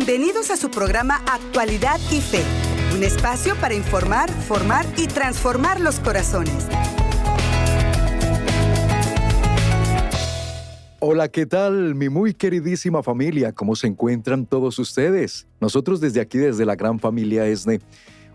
Bienvenidos a su programa Actualidad y Fe, un espacio para informar, formar y transformar los corazones. Hola, ¿qué tal? Mi muy queridísima familia, ¿cómo se encuentran todos ustedes? Nosotros desde aquí, desde la gran familia ESNE,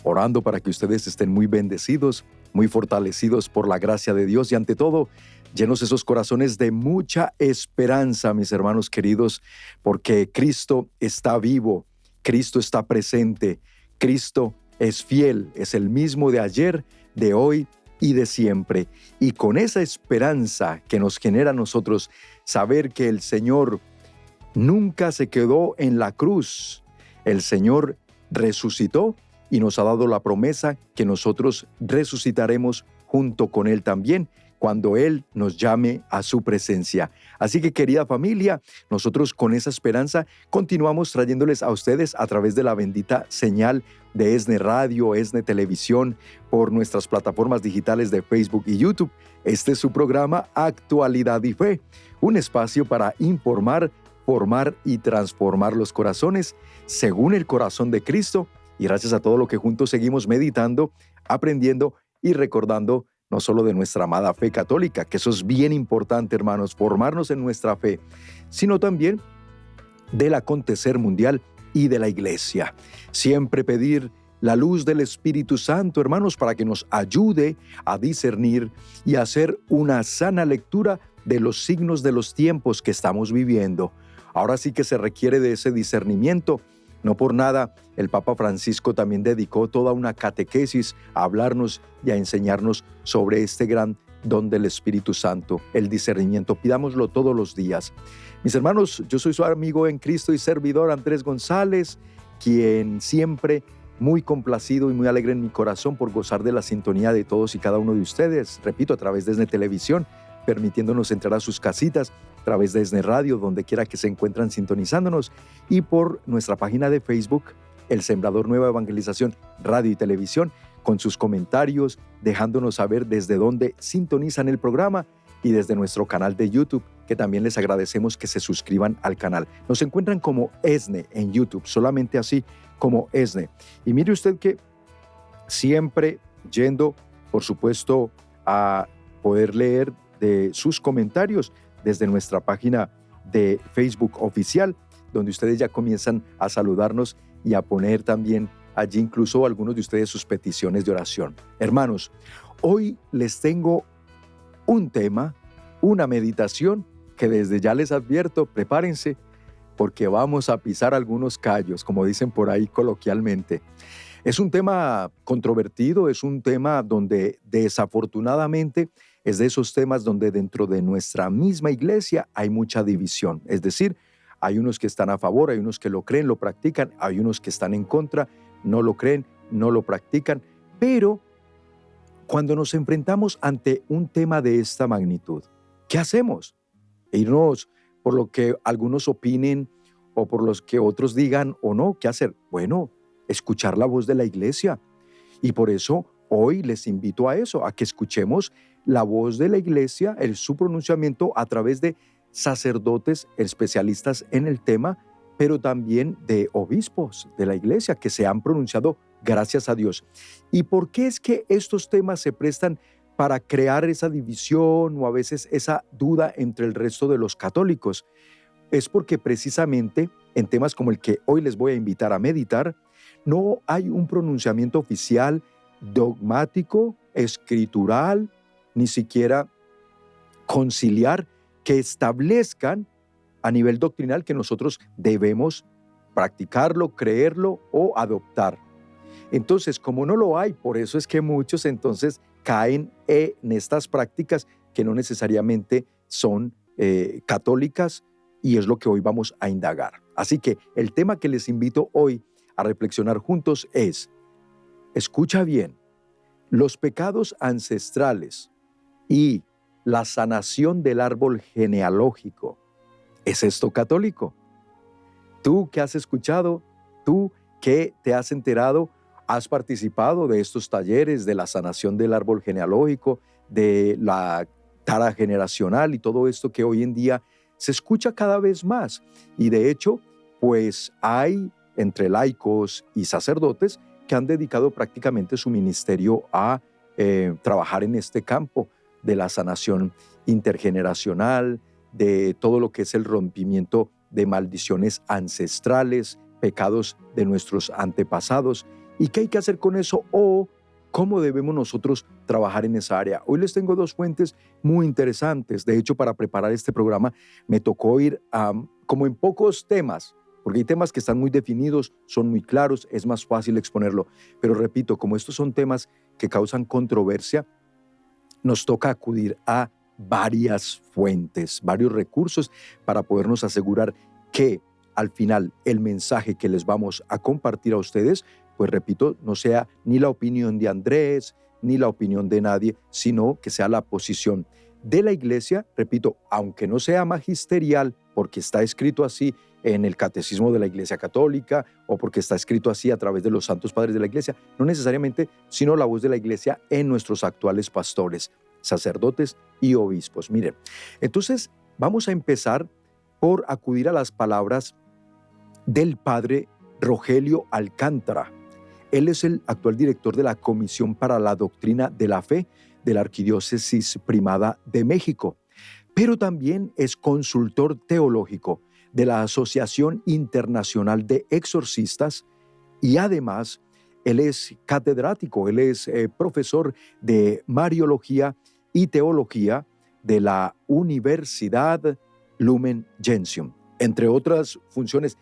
orando para que ustedes estén muy bendecidos, muy fortalecidos por la gracia de Dios y ante todo, llenos esos corazones de mucha esperanza, mis hermanos queridos, porque Cristo está vivo, Cristo está presente, Cristo es fiel, es el mismo de ayer, de hoy y de siempre. Y con esa esperanza que nos genera a nosotros saber que el Señor nunca se quedó en la cruz, el Señor resucitó y nos ha dado la promesa que nosotros resucitaremos junto con Él también cuando Él nos llame a su presencia. Así que, querida familia, nosotros con esa esperanza continuamos trayéndoles a ustedes a través de la bendita señal de ESNE Radio, ESNE Televisión, por nuestras plataformas digitales de Facebook y YouTube. Este es su programa Actualidad y Fe, un espacio para informar, formar y transformar los corazones según el corazón de Cristo, y gracias a todo lo que juntos seguimos meditando, aprendiendo y recordando no solo de nuestra amada fe católica, que eso es bien importante, hermanos, formarnos en nuestra fe, sino también del acontecer mundial y de la iglesia. Siempre pedir la luz del Espíritu Santo, hermanos, para que nos ayude a discernir y hacer una sana lectura de los signos de los tiempos que estamos viviendo. Ahora sí que se requiere de ese discernimiento. No por nada, el Papa Francisco también dedicó toda una catequesis a hablarnos y a enseñarnos sobre este gran don del Espíritu Santo, el discernimiento. Pidámoslo todos los días. Mis hermanos, yo soy su amigo en Cristo y servidor Andrés González, quien siempre muy complacido y muy alegre en mi corazón por gozar de la sintonía de todos y cada uno de ustedes, repito, a través de ESNE Televisión, permitiéndonos entrar a sus casitas, a través de ESNE Radio, donde quiera que se encuentran sintonizándonos, y por nuestra página de Facebook, El Sembrador Nueva Evangelización Radio y Televisión, con sus comentarios, dejándonos saber desde dónde sintonizan el programa, y desde nuestro canal de YouTube, que también les agradecemos que se suscriban al canal. Nos encuentran como ESNE en YouTube, solamente así como ESNE. Y mire usted que siempre yendo, por supuesto, a poder leer de sus comentarios desde nuestra página de Facebook oficial, donde ustedes ya comienzan a saludarnos y a poner también allí incluso algunos de ustedes sus peticiones de oración. Hermanos, hoy les tengo un tema, una meditación que desde ya les advierto, prepárense porque vamos a pisar algunos callos, como dicen por ahí coloquialmente. Es un tema controvertido, es un tema donde desafortunadamente es de esos temas donde dentro de nuestra misma iglesia hay mucha división. Es decir, hay unos que están a favor, hay unos que lo creen, lo practican, hay unos que están en contra, no lo creen, no lo practican. Pero cuando nos enfrentamos ante un tema de esta magnitud, ¿qué hacemos? ¿Irnos por lo que algunos opinen o por los que otros digan o no? ¿Qué hacer? Bueno, escuchar la voz de la iglesia. Y por eso hoy les invito a eso, a que escuchemos la voz de la iglesia, su pronunciamiento a través de sacerdotes especialistas en el tema, pero también de obispos de la iglesia que se han pronunciado, gracias a Dios. ¿Y por qué es que estos temas se prestan para crear esa división o a veces esa duda entre el resto de los católicos? Es porque precisamente en temas como el que hoy les voy a invitar a meditar, no hay un pronunciamiento oficial, dogmático, escritural, ni siquiera conciliar, que establezcan a nivel doctrinal que nosotros debemos practicarlo, creerlo o adoptar. Entonces, como no lo hay, por eso es que muchos entonces caen en estas prácticas que no necesariamente son católicas, y es lo que hoy vamos a indagar. Así que el tema que les invito hoy a reflexionar juntos es, escucha bien, los pecados ancestrales y la sanación del árbol genealógico. ¿Es esto católico? Tú que has escuchado, tú que te has enterado, has participado de estos talleres de la sanación del árbol genealógico, de la tara generacional y todo esto que hoy en día se escucha cada vez más. Y de hecho, pues hay entre laicos y sacerdotes que han dedicado prácticamente su ministerio a trabajar en este campo de la sanación intergeneracional, de todo lo que es el rompimiento de maldiciones ancestrales, pecados de nuestros antepasados. ¿Y qué hay que hacer con eso? O ¿cómo debemos nosotros trabajar en esa área? Hoy les tengo dos fuentes muy interesantes. De hecho, para preparar este programa me tocó ir como en pocos temas, porque hay temas que están muy definidos, son muy claros, es más fácil exponerlo. Pero repito, como estos son temas que causan controversia, nos toca acudir a varias fuentes, varios recursos para podernos asegurar que al final el mensaje que les vamos a compartir a ustedes, pues repito, no sea ni la opinión de Andrés, ni la opinión de nadie, sino que sea la posición de la Iglesia, repito, aunque no sea magisterial, porque está escrito así en el Catecismo de la Iglesia Católica o porque está escrito así a través de los santos padres de la Iglesia, no necesariamente, sino la voz de la Iglesia en nuestros actuales pastores, sacerdotes y obispos. Miren, entonces vamos a empezar por acudir a las palabras del padre Rogelio Alcántara. Él es el actual director de la Comisión para la Doctrina de la Fe de la Arquidiócesis Primada de México, pero también es consultor teológico de la Asociación Internacional de Exorcistas y además él es catedrático, él es profesor de Mariología y Teología de la Universidad Lumen Gentium. Entre otras funciones,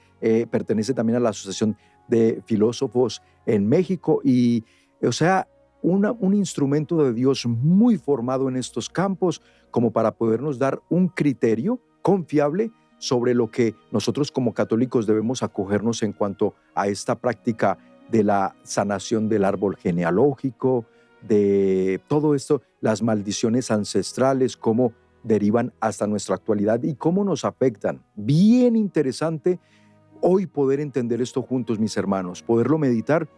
pertenece también a la Asociación de Filósofos en México y, o sea, un instrumento de Dios muy formado en estos campos como para podernos dar un criterio confiable sobre lo que nosotros como católicos debemos acogernos en cuanto a esta práctica de la sanación del árbol genealógico, de todo esto, las maldiciones ancestrales, cómo derivan hasta nuestra actualidad y cómo nos afectan. Bien interesante hoy poder entender esto juntos, mis hermanos, poderlo meditar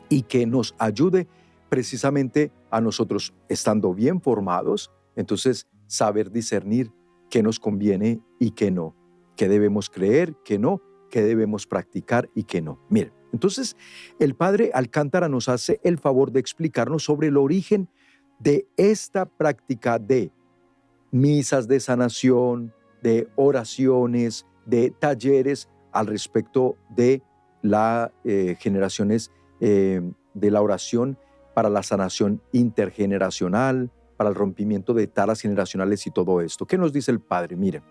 y que nos ayude precisamente a nosotros, estando bien formados, entonces saber discernir qué nos conviene y qué no, qué debemos creer, qué no, qué debemos practicar y qué no. Miren, entonces el padre Alcántara nos hace el favor de explicarnos sobre el origen de esta práctica de misas de sanación, de oraciones, de talleres al respecto de las generaciones de la oración para la sanación intergeneracional, para el rompimiento de taras generacionales y todo esto. ¿Qué nos dice el padre? Miren,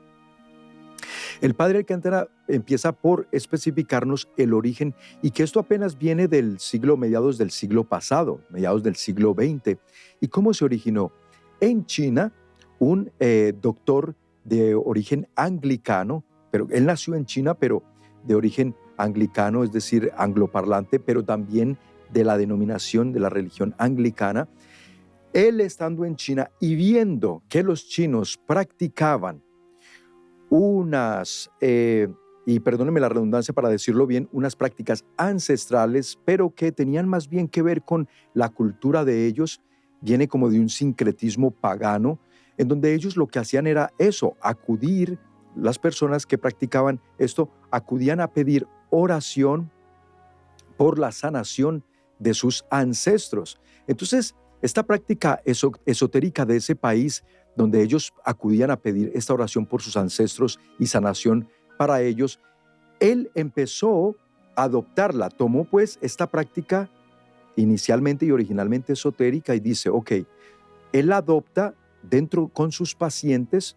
el padre Alcántara empieza por especificarnos el origen y que esto apenas viene del mediados del siglo pasado, mediados del siglo XX. ¿Y cómo se originó? En China, un doctor de origen anglicano, pero él nació en China, pero de origen anglicano, es decir, angloparlante, pero también de la denominación de la religión anglicana. Él estando en China y viendo que los chinos practicaban unas, y perdónenme la redundancia para decirlo bien, unas prácticas ancestrales, pero que tenían más bien que ver con la cultura de ellos, viene como de un sincretismo pagano, en donde ellos lo que hacían era eso, acudir, las personas que practicaban esto, acudían a pedir oración por la sanación de sus ancestros. Entonces, esta práctica esotérica de ese país, donde ellos acudían a pedir esta oración por sus ancestros y sanación para ellos, él empezó a adoptarla, tomó pues esta práctica inicialmente y originalmente esotérica y dice, ok, él la adopta dentro con sus pacientes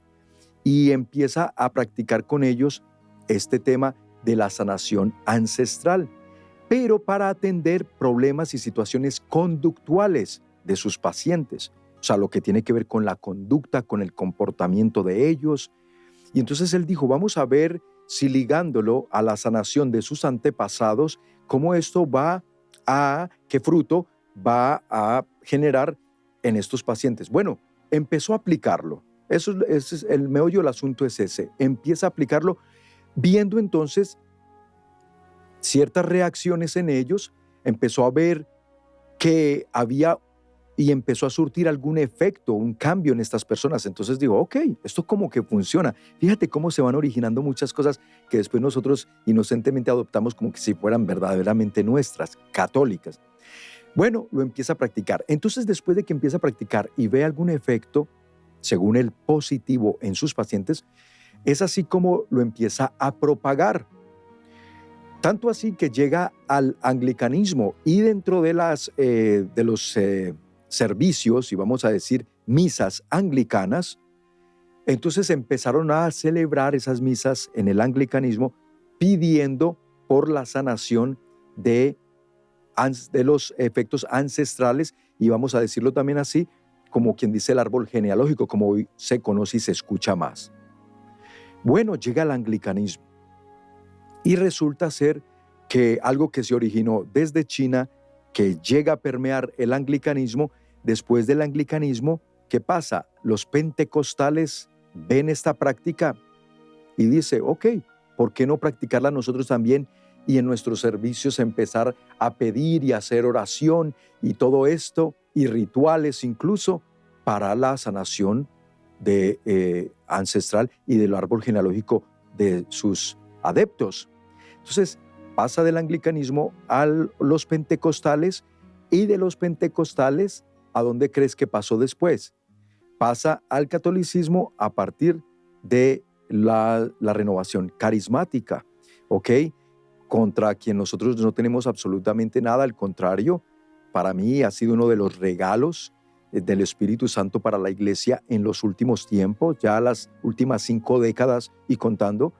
y empieza a practicar con ellos este tema de la sanación ancestral, pero para atender problemas y situaciones conductuales de sus pacientes, o sea, lo que tiene que ver con la conducta, con el comportamiento de ellos. Y entonces él dijo, vamos a ver si ligándolo a la sanación de sus antepasados, cómo esto qué fruto va a generar en estos pacientes. Bueno, empezó a aplicarlo. Ese es el meollo del asunto, es ese. Empieza a aplicarlo viendo entonces ciertas reacciones en ellos, empezó a ver que había y empezó a surtir algún efecto, un cambio en estas personas. Entonces digo, ok, esto como que funciona. Fíjate cómo se van originando muchas cosas que después nosotros inocentemente adoptamos como que si fueran verdaderamente nuestras, católicas. Bueno, lo empieza a practicar. Entonces, después de que empieza a practicar y ve algún efecto, según él, positivo en sus pacientes, es así como lo empieza a propagar. Tanto así que llega al anglicanismo y dentro de los servicios, y vamos a decir misas anglicanas, entonces empezaron a celebrar esas misas en el anglicanismo pidiendo por la sanación de los efectos ancestrales, y vamos a decirlo también así, como quien dice el árbol genealógico, como hoy se conoce y se escucha más. Bueno, llega el anglicanismo y resulta ser que algo que se originó desde China, que llega a permear el anglicanismo. Después del anglicanismo, ¿qué pasa? Los pentecostales ven esta práctica y dice, ok, ¿por qué no practicarla nosotros también? Y en nuestros servicios empezar a pedir y hacer oración y todo esto, y rituales incluso, para la sanación ancestral y del árbol genealógico de sus adeptos. Entonces, pasa del anglicanismo a los pentecostales, y de los pentecostales, ¿a dónde crees que pasó después? Pasa al catolicismo a partir de la renovación carismática, ¿ok? Contra quien nosotros no tenemos absolutamente nada, al contrario, para mí ha sido uno de los regalos del Espíritu Santo para la iglesia en los últimos tiempos, ya las últimas 5 décadas y contando,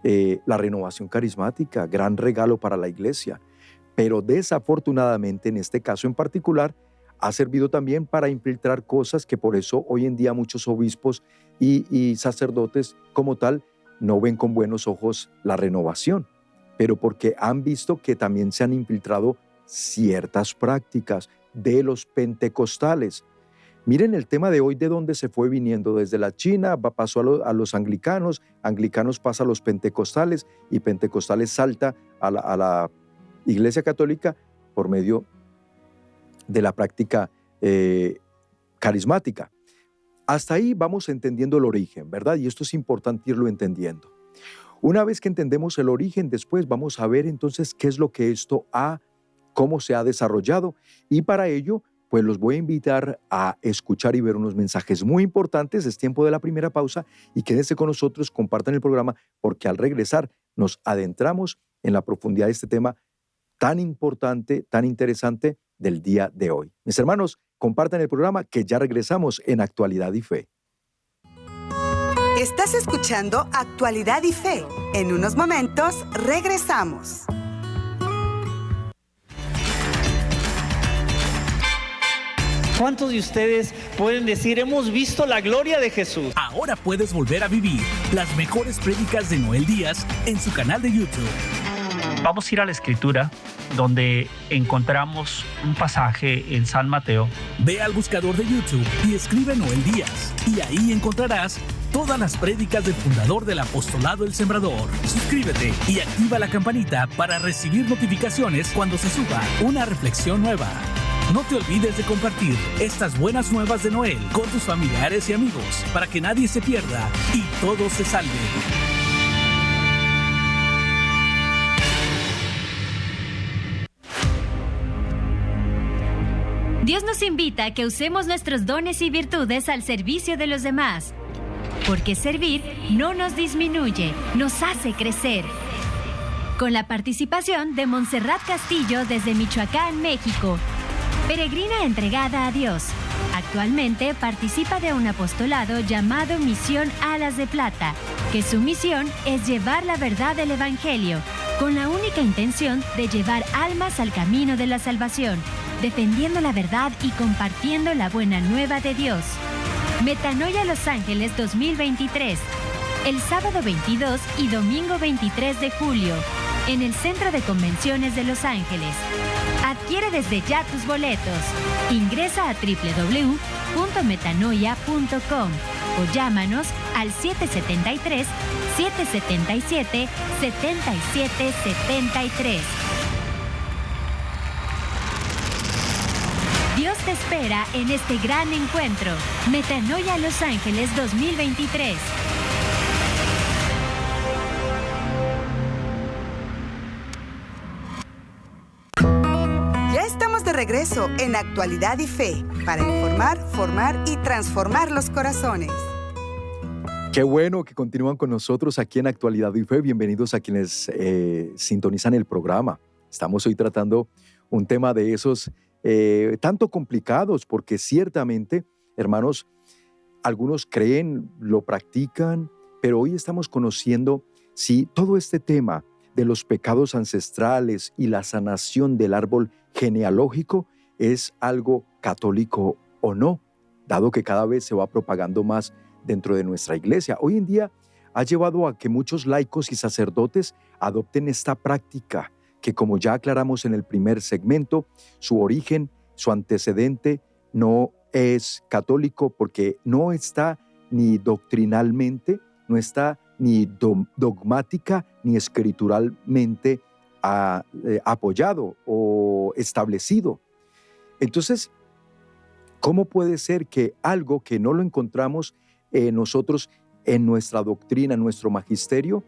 la renovación carismática, gran regalo para la iglesia. Pero desafortunadamente, en este caso en particular, ha servido también para infiltrar cosas que por eso hoy en día muchos obispos y sacerdotes como tal no ven con buenos ojos la renovación, pero porque han visto que también se han infiltrado ciertas prácticas de los pentecostales. Miren el tema de hoy, de dónde se fue viniendo, desde la China, pasó a los anglicanos, anglicanos pasa a los pentecostales, y pentecostales salta a la Iglesia Católica por medio de la práctica carismática. Hasta ahí vamos entendiendo el origen, ¿verdad? Y esto es importante irlo entendiendo. Una vez que entendemos el origen, después vamos a ver entonces qué es lo que cómo se ha desarrollado, y para ello pues los voy a invitar a escuchar y ver unos mensajes muy importantes. Es tiempo de la primera pausa y quédense con nosotros, compartan el programa, porque al regresar nos adentramos en la profundidad de este tema tan importante, tan interesante del día de hoy. Mis hermanos, compartan el programa, que ya regresamos en Actualidad y Fe. Estás escuchando Actualidad y Fe. En unos momentos regresamos. ¿Cuántos de ustedes pueden decir, hemos visto la gloria de Jesús? Ahora puedes volver a vivir las mejores prédicas de Noel Díaz en su canal de YouTube. Vamos a ir a la Escritura, donde encontramos un pasaje en San Mateo. Ve al buscador de YouTube y escribe Noel Díaz, y ahí encontrarás todas las prédicas del fundador del Apostolado El Sembrador. Suscríbete y activa la campanita para recibir notificaciones cuando se suba una reflexión nueva. No te olvides de compartir estas buenas nuevas de Noel con tus familiares y amigos, para que nadie se pierda y todos se salven. Dios nos invita a que usemos nuestros dones y virtudes al servicio de los demás, porque servir no nos disminuye, nos hace crecer. Con la participación de Montserrat Castillo desde Michoacán, México, peregrina entregada a Dios. Actualmente participa de un apostolado llamado Misión Alas de Plata, que su misión es llevar la verdad del Evangelio, con la única intención de llevar almas al camino de la salvación, defendiendo la verdad y compartiendo la buena nueva de Dios. Metanoia Los Ángeles 2023, el sábado 22 y domingo 23 de julio, en el Centro de Convenciones de Los Ángeles. Adquiere desde ya tus boletos. Ingresa a www.metanoia.com o llámanos al 773-777-7773. Dios te espera en este gran encuentro. Metanoia Los Ángeles 2023. Ya estamos de regreso en Actualidad y Fe para informar, formar y transformar los corazones. Qué bueno que continúan con nosotros aquí en Actualidad y Fe. Bienvenidos a quienes sintonizan el programa. Estamos hoy tratando un tema de esos tanto complicados, porque ciertamente, hermanos, algunos creen, lo practican, pero hoy estamos conociendo si todo este tema de los pecados ancestrales y la sanación del árbol genealógico es algo católico o no, dado que cada vez se va propagando más dentro de nuestra iglesia. Hoy en día ha llevado a que muchos laicos y sacerdotes adopten esta práctica que, como ya aclaramos en el primer segmento, su origen, su antecedente no es católico porque no está ni doctrinalmente, no está ni dogmática ni escrituralmente apoyado o establecido. Entonces, ¿cómo puede ser que algo que no lo encontramos nosotros en nuestra doctrina, en nuestro magisterio,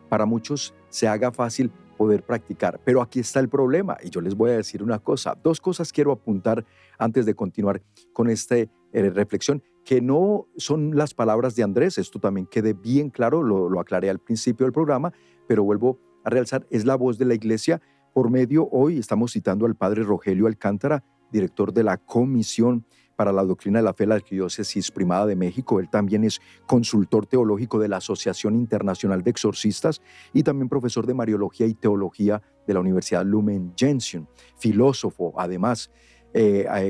para muchos se haga fácil poder practicar? Pero aquí está el problema, y yo les voy a decir una cosa. Dos cosas quiero apuntar antes de continuar con esta reflexión, que no son las palabras de Andrés. Esto también quede bien claro, lo aclaré al principio del programa, pero vuelvo a realzar, es la voz de la Iglesia por medio, hoy estamos citando al padre Rogelio Alcántara, director de la Comisión para la Doctrina de la Fe de la Arquidiócesis Primada de México. Él también es consultor teológico de la Asociación Internacional de Exorcistas y también profesor de Mariología y Teología de la Universidad Lumen Gentium, filósofo además,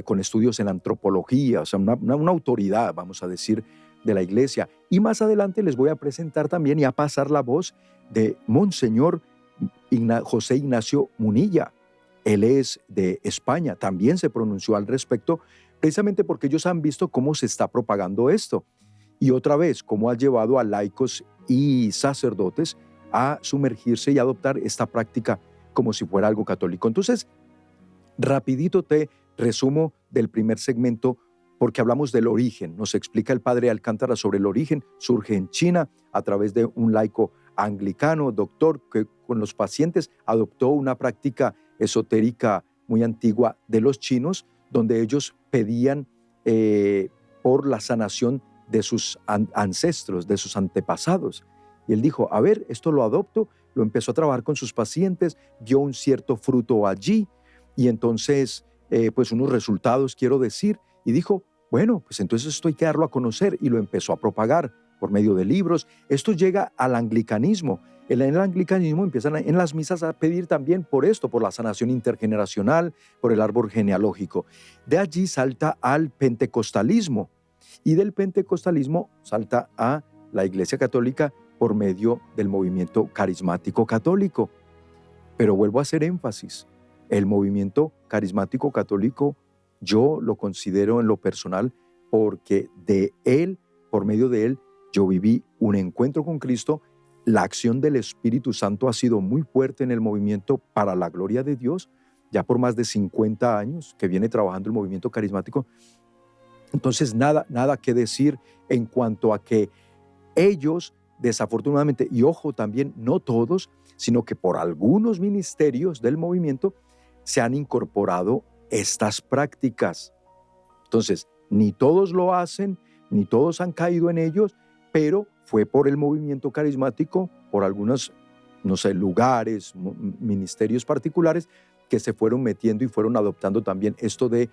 con estudios en antropología, o sea, una autoridad, vamos a decir, de la Iglesia. Y más adelante les voy a presentar también y a pasar la voz de Monseñor José Ignacio Munilla. Él es de España, también se pronunció al respecto, precisamente porque ellos han visto cómo se está propagando esto. Y otra vez, cómo ha llevado a laicos y sacerdotes a sumergirse y adoptar esta práctica como si fuera algo católico. Entonces, rapidito te resumo del primer segmento, porque hablamos del origen. Nos explica el padre Alcántara sobre el origen. Surge en China a través de un laico anglicano, doctor, que con los pacientes adoptó una práctica esotérica muy antigua de los chinos, donde ellos pedían por la sanación de sus ancestros, de sus antepasados. Y él dijo, a ver, esto lo adopto, lo empezó a trabajar con sus pacientes, vio un cierto fruto allí, y entonces, pues unos resultados, quiero decir, y dijo, bueno, pues entonces esto hay que darlo a conocer, y lo empezó a propagar por medio de libros. Esto llega al anglicanismo. En el anglicanismo empiezan en las misas a pedir también por esto, por la sanación intergeneracional, por el árbol genealógico. De allí salta al pentecostalismo, y del pentecostalismo salta a la Iglesia Católica por medio del movimiento carismático católico. Pero vuelvo a hacer énfasis, el movimiento carismático católico yo lo considero en lo personal porque de él, por medio de él, yo viví un encuentro con Cristo. La acción del Espíritu Santo ha sido muy fuerte en el movimiento para la gloria de Dios, ya por más de 50 años que viene trabajando el movimiento carismático. Entonces, nada que decir en cuanto a que ellos, desafortunadamente, y ojo también, no todos, sino que por algunos ministerios del movimiento se han incorporado estas prácticas. Entonces, ni todos lo hacen, ni todos han caído en ellos, pero fue por el movimiento carismático, por algunos, no sé, lugares, ministerios particulares que se fueron metiendo y fueron adoptando también esto de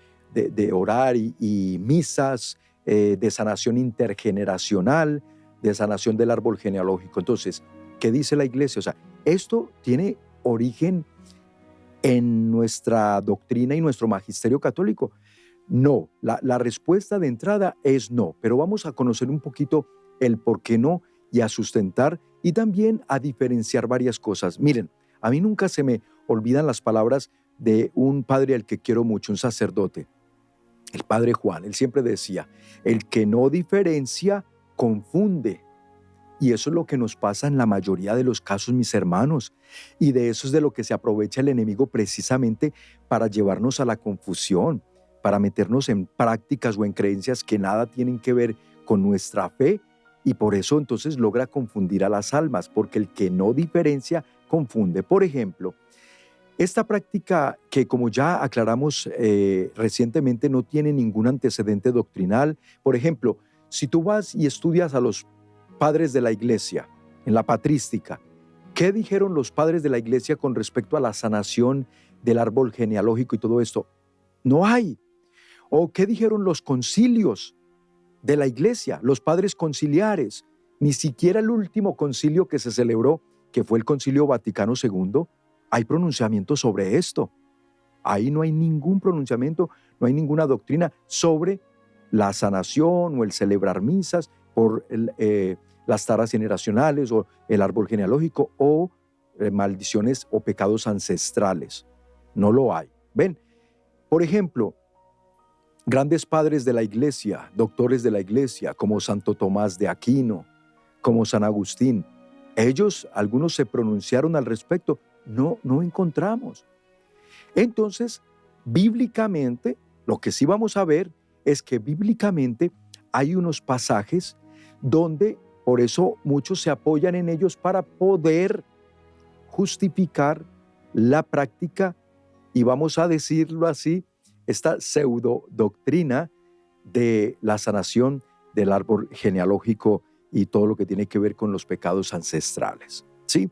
orar y misas, de sanación intergeneracional, de sanación del árbol genealógico. Entonces, ¿qué dice la Iglesia? O sea, esto tiene origen en nuestra doctrina y nuestro magisterio católico. No, la respuesta de entrada es no, pero vamos a conocer un poquito el por qué no y a sustentar y también a diferenciar varias cosas. Miren, a mí nunca se me olvidan las palabras de un padre al que quiero mucho, un sacerdote, el padre Juan. Él siempre decía, el que no diferencia, confunde. Y eso es lo que nos pasa en la mayoría de los casos, mis hermanos. Y de eso es de lo que se aprovecha el enemigo precisamente para llevarnos a la confusión. para meternos en prácticas o en creencias que nada tienen que ver con nuestra fe, y por eso entonces logra confundir a las almas, porque el que no diferencia confunde. Por ejemplo, esta práctica que, como ya aclaramos recientemente, no tiene ningún antecedente doctrinal. Por ejemplo, si tú vas y estudias a los padres de la iglesia en la patrística, ¿qué dijeron los padres de la iglesia con respecto a la sanación del árbol genealógico y todo esto? No hay. ¿O qué dijeron los concilios de la iglesia, los padres conciliares? Ni siquiera el último concilio que se celebró, que fue el Concilio Vaticano II, hay pronunciamiento sobre esto. Ahí no hay ningún pronunciamiento, no hay ninguna doctrina sobre la sanación o el celebrar misas por las taras generacionales o el árbol genealógico o maldiciones o pecados ancestrales. No lo hay. ¿Ven? Por ejemplo, grandes padres de la iglesia, doctores de la iglesia, como Santo Tomás de Aquino, como San Agustín, ellos, algunos se pronunciaron al respecto. No encontramos. Entonces, bíblicamente, lo que sí vamos a ver es que bíblicamente hay unos pasajes donde, por eso muchos se apoyan en ellos para poder justificar la práctica, y vamos a decirlo así, esta pseudo doctrina de la sanación del árbol genealógico y todo lo que tiene que ver con los pecados ancestrales. ¿Sí?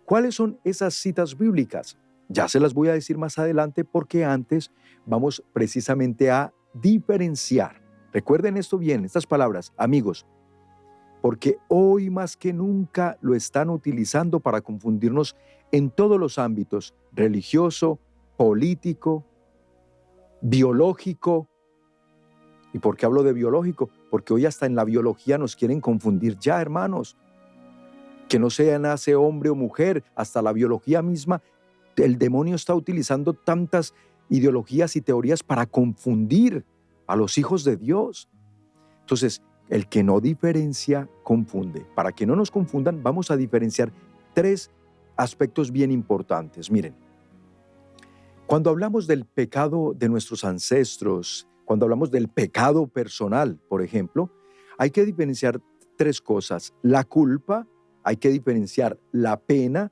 ¿Cuáles son esas citas bíblicas? Ya se las voy a decir más adelante, porque antes vamos precisamente a diferenciar. Recuerden esto bien, estas palabras, amigos, porque hoy más que nunca lo están utilizando para confundirnos en todos los ámbitos: religioso, político, biológico. ¿Y por qué hablo de biológico? Porque hoy hasta en la biología nos quieren confundir ya, hermanos. Que no sea nace hombre o mujer, hasta la biología misma, el demonio está utilizando tantas ideologías y teorías para confundir a los hijos de Dios. Entonces, el que no diferencia, confunde. Para que no nos confundan, vamos a diferenciar tres aspectos bien importantes. Miren, cuando hablamos del pecado de nuestros ancestros, cuando hablamos del pecado personal, por ejemplo, hay que diferenciar tres cosas: la culpa, hay que diferenciar la pena,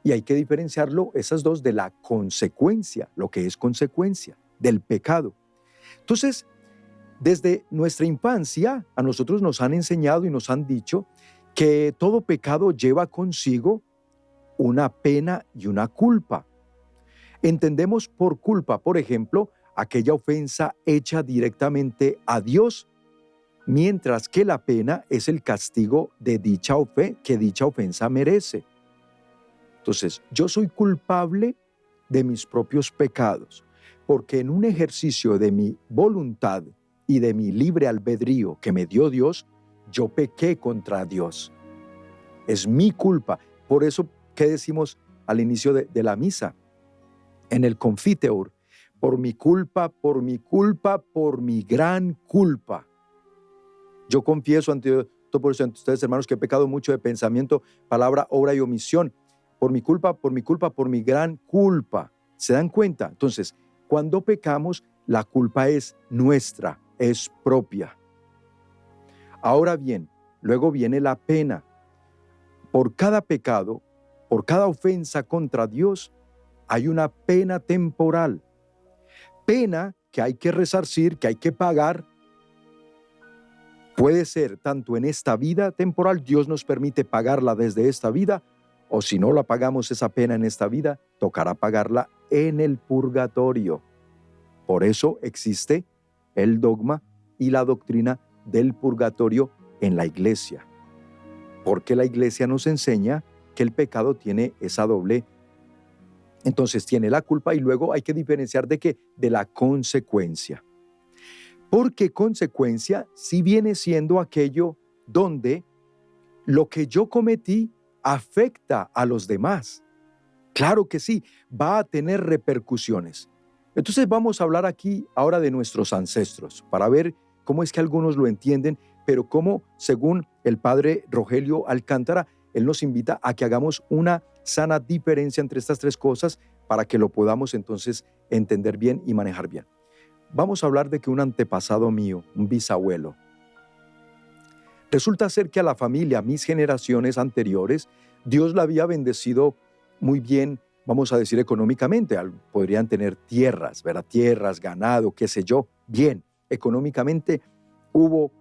y hay que diferenciarlo, esas dos, de la consecuencia, lo que es consecuencia del pecado. Entonces, desde nuestra infancia, a nosotros nos han enseñado y nos han dicho que todo pecado lleva consigo una pena y una culpa. Entendemos por culpa, por ejemplo, aquella ofensa hecha directamente a Dios, mientras que la pena es el castigo de que dicha ofensa merece. Entonces, yo soy culpable de mis propios pecados, porque en un ejercicio de mi voluntad y de mi libre albedrío que me dio Dios, yo pequé contra Dios. Es mi culpa. Por eso, ¿qué decimos al inicio de la misa? En el Confiteor: por mi culpa, por mi culpa, por mi gran culpa. Yo confieso ante ustedes, hermanos, que he pecado mucho de pensamiento, palabra, obra y omisión. Por mi culpa, por mi culpa, por mi gran culpa. ¿Se dan cuenta? Entonces, cuando pecamos, la culpa es nuestra, es propia. Ahora bien, luego viene la pena. Por cada pecado, por cada ofensa contra Dios, hay una pena temporal. Pena que hay que resarcir, que hay que pagar. Puede ser tanto en esta vida temporal, Dios nos permite pagarla desde esta vida, o si no la pagamos esa pena en esta vida, tocará pagarla en el purgatorio. Por eso existe el dogma y la doctrina del purgatorio en la iglesia, porque la iglesia nos enseña que el pecado tiene esa doble. Entonces tiene la culpa, y luego hay que diferenciar de qué, de la consecuencia. Porque consecuencia sí viene siendo aquello donde lo que yo cometí afecta a los demás. Claro que sí, va a tener repercusiones. Entonces vamos a hablar aquí ahora de nuestros ancestros, para ver cómo es que algunos lo entienden, pero cómo, según el padre Rogelio Alcántara, él nos invita a que hagamos una sana diferencia entre estas tres cosas para que lo podamos entonces entender bien y manejar bien. Vamos a hablar de que un antepasado mío, un bisabuelo, resulta ser que a la familia, a mis generaciones anteriores, Dios la había bendecido muy bien, vamos a decir económicamente. Podrían tener tierras, ¿verdad? Tierras, ganado, qué sé yo. Bien, económicamente hubo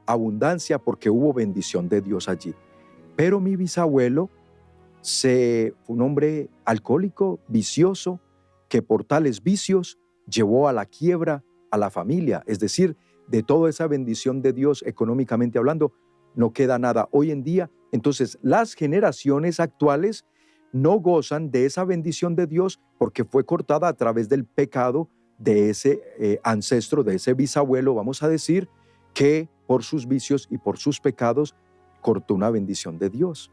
abundancia porque hubo bendición de Dios allí. Pero mi bisabuelo fue un hombre alcohólico, vicioso, que por tales vicios llevó a la quiebra a la familia. Es decir, de toda esa bendición de Dios económicamente hablando, no queda nada hoy en día. Entonces, las generaciones actuales no gozan de esa bendición de Dios porque fue cortada a través del pecado de ese ancestro, de ese bisabuelo, vamos a decir, que por sus vicios y por sus pecados cortó una bendición de Dios.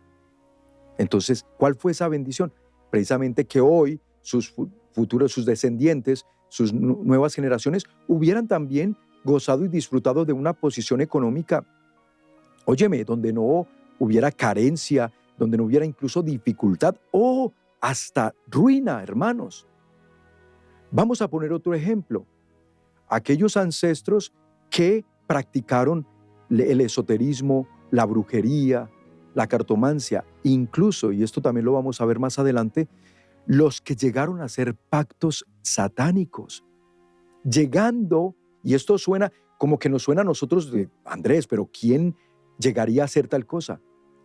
Entonces, ¿cuál fue esa bendición? Precisamente que hoy sus futuros, sus descendientes, sus nuevas generaciones hubieran también gozado y disfrutado de una posición económica, óyeme, donde no hubiera carencia, donde no hubiera incluso dificultad o hasta ruina, hermanos. Vamos a poner otro ejemplo. Aquellos ancestros que practicaron el esoterismo, la brujería, la cartomancia, incluso, y esto también lo vamos a ver más adelante, los que llegaron a hacer pactos satánicos, llegando, y esto suena como que nos suena a nosotros de Andrés, pero ¿quién llegaría a hacer tal cosa?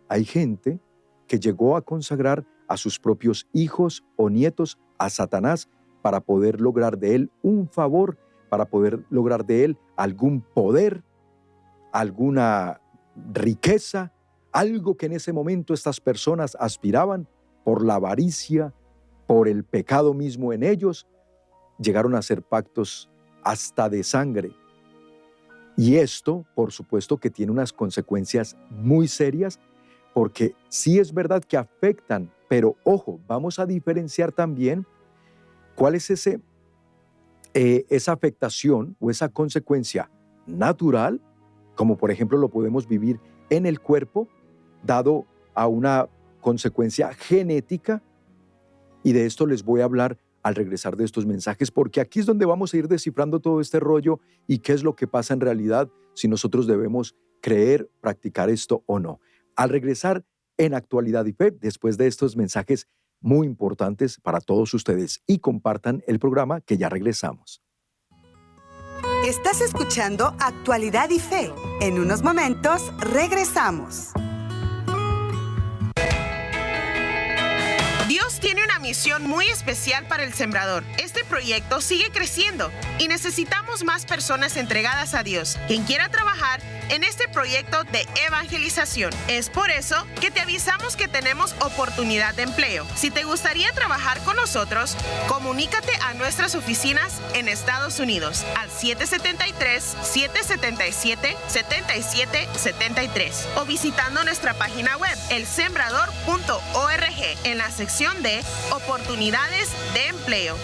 Hay gente que llegó a consagrar a sus propios hijos o nietos a Satanás para poder lograr de él un favor, para poder lograr de él algún poder, alguna riqueza, algo que en ese momento estas personas aspiraban por la avaricia, por el pecado mismo en ellos, llegaron a hacer pactos hasta de sangre. Y esto, por supuesto, que tiene unas consecuencias muy serias, porque sí es verdad que afectan, pero ojo, vamos a diferenciar también cuál es esa afectación o esa consecuencia natural, como por ejemplo lo podemos vivir en el cuerpo, dado a una consecuencia genética, y de esto les voy a hablar al regresar de estos mensajes, porque aquí es donde vamos a ir descifrando todo este rollo y qué es lo que pasa en realidad, si nosotros debemos creer, practicar esto o no. Al regresar en Actualidad y Fe, después de estos mensajes muy importantes para todos ustedes, y compartan el programa que ya regresamos. Estás escuchando Actualidad y Fe. En unos momentos regresamos. Dios tiene una misión muy especial para el sembrador. Este proyecto sigue creciendo y necesitamos más personas entregadas a Dios, quien quiera trabajar en este proyecto de evangelización. Es por eso que te avisamos que tenemos oportunidad de empleo. Si te gustaría trabajar con nosotros, comunícate a nuestras oficinas en Estados Unidos al 773-777-7773 o visitando nuestra página web elsembrador.org en la sección de oportunidades de empleo.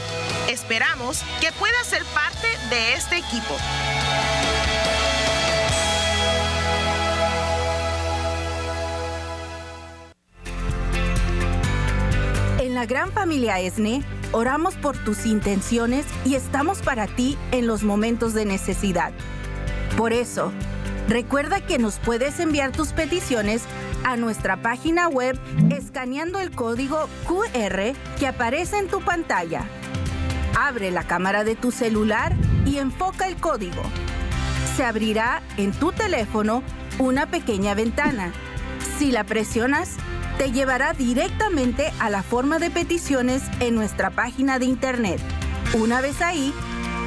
Esperamos que puedas ser parte de este equipo. En la gran familia ESNE, oramos por tus intenciones y estamos para ti en los momentos de necesidad. Por eso, recuerda que nos puedes enviar tus peticiones a nuestra página web escaneando el código QR que aparece en tu pantalla. Abre la cámara de tu celular y enfoca el código. Se abrirá en tu teléfono una pequeña ventana. Si la presionas, te llevará directamente a la forma de peticiones en nuestra página de internet. Una vez ahí,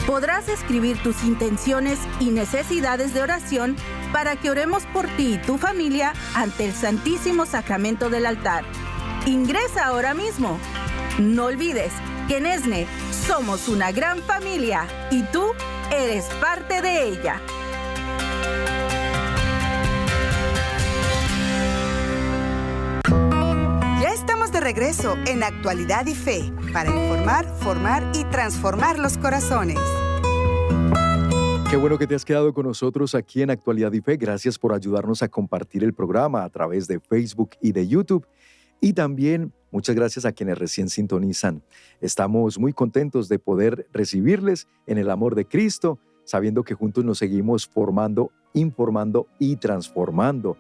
podrás escribir tus intenciones y necesidades de oración para que oremos por ti y tu familia ante el Santísimo Sacramento del altar. Ingresa ahora mismo. No olvides que en ESNE somos una gran familia y tú eres parte de ella. Ya estamos de regreso en Actualidad y Fe para informar, formar y transformar los corazones. Qué bueno que te has quedado con nosotros aquí en Actualidad y Fe. Gracias por ayudarnos a compartir el programa a través de Facebook y de YouTube. Y también Muchas gracias a quienes recién sintonizan. Estamos muy contentos de poder recibirles en el amor de Cristo, sabiendo que juntos nos seguimos formando, informando y transformando.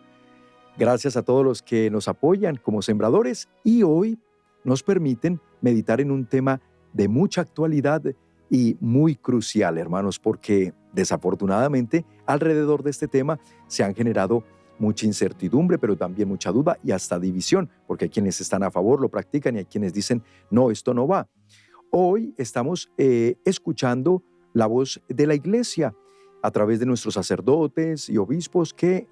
Gracias a todos los que nos apoyan como sembradores y hoy nos permiten meditar en un tema de mucha actualidad y muy crucial, hermanos, porque desafortunadamente alrededor de este tema se han generado mucha incertidumbre, pero también mucha duda y hasta división, porque hay quienes están a favor, lo practican y hay quienes dicen, no, esto no va. Hoy estamos escuchando la voz de la iglesia a través de nuestros sacerdotes y obispos que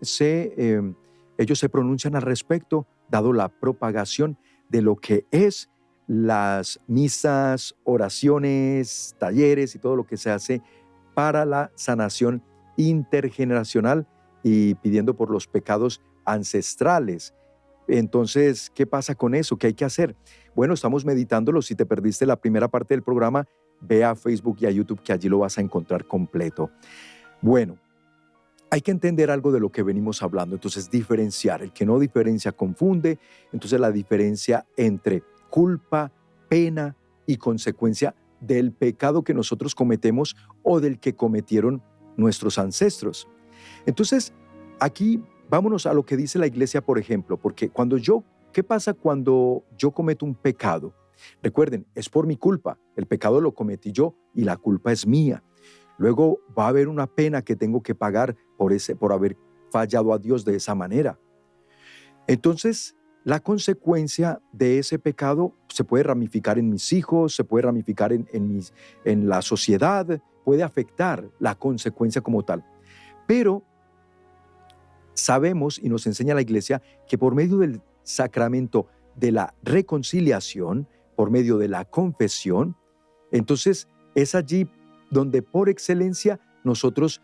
ellos se pronuncian al respecto, dado la propagación de lo que es las misas, oraciones, talleres y todo lo que se hace para la sanación intergeneracional y pidiendo por los pecados ancestrales. Entonces, ¿qué pasa con eso? ¿Qué hay que hacer? Bueno, estamos meditándolo. Si te perdiste la primera parte del programa, ve a Facebook y a YouTube, que allí lo vas a encontrar completo. Bueno, hay que entender algo de lo que venimos hablando. Entonces, diferenciar. El que no diferencia confunde. Entonces, la diferencia entre culpa, pena y consecuencia del pecado que nosotros cometemos o del que cometieron nuestros ancestros. Entonces, aquí vámonos a lo que dice la iglesia, por ejemplo, porque ¿qué pasa cuando yo cometo un pecado? Recuerden, es por mi culpa. El pecado lo cometí yo y la culpa es mía. Luego va a haber una pena que tengo que pagar por haber fallado a Dios de esa manera. Entonces, la consecuencia de ese pecado se puede ramificar en mis hijos, se puede ramificar en la sociedad, puede afectar la consecuencia como tal. Pero sabemos y nos enseña la iglesia que por medio del sacramento de la reconciliación, por medio de la confesión, entonces es allí donde por excelencia nosotros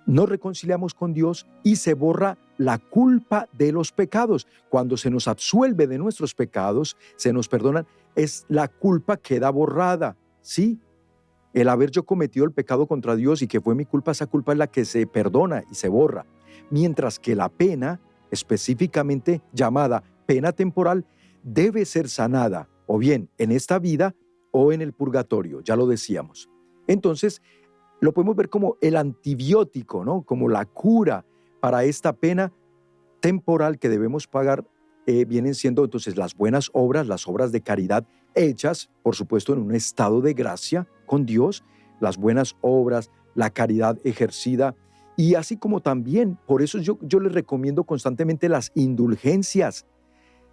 nos reconciliamos con Dios y se borra la culpa de los pecados. Cuando se nos absuelve de nuestros pecados, se nos perdonan, es la culpa queda borrada, ¿sí? El haber yo cometido el pecado contra Dios y que fue mi culpa, esa culpa es la que se perdona y se borra. Mientras que la pena, específicamente llamada pena temporal, debe ser sanada, o bien en esta vida o en el purgatorio, ya lo decíamos. Entonces, lo podemos ver como el antibiótico, ¿no? Como la cura para esta pena temporal que debemos pagar, vienen siendo entonces las buenas obras, las obras de caridad hechas, por supuesto, en un estado de gracia con Dios, las buenas obras, la caridad ejercida, y así como también, por eso yo les recomiendo constantemente las indulgencias.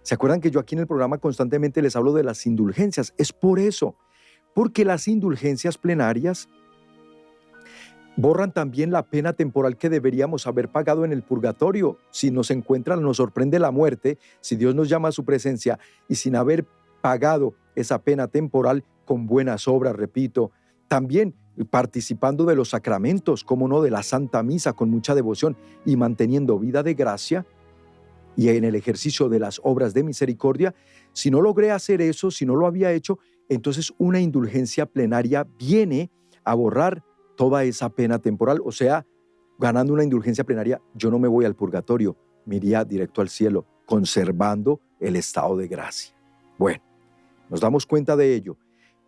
¿Se acuerdan que yo aquí en el programa constantemente les hablo de las indulgencias? Es por eso, porque las indulgencias plenarias borran también la pena temporal que deberíamos haber pagado en el purgatorio. Si nos sorprende la muerte, si Dios nos llama a su presencia y sin haber pagado esa pena temporal con buenas obras, repito, también participando de los sacramentos, como no, de la Santa Misa con mucha devoción y manteniendo vida de gracia y en el ejercicio de las obras de misericordia, si no logré hacer eso, si no lo había hecho, entonces una indulgencia plenaria viene a borrar toda esa pena temporal. O sea, ganando una indulgencia plenaria, yo no me voy al purgatorio, me iría directo al cielo, conservando el estado de gracia. Bueno, nos damos cuenta de ello.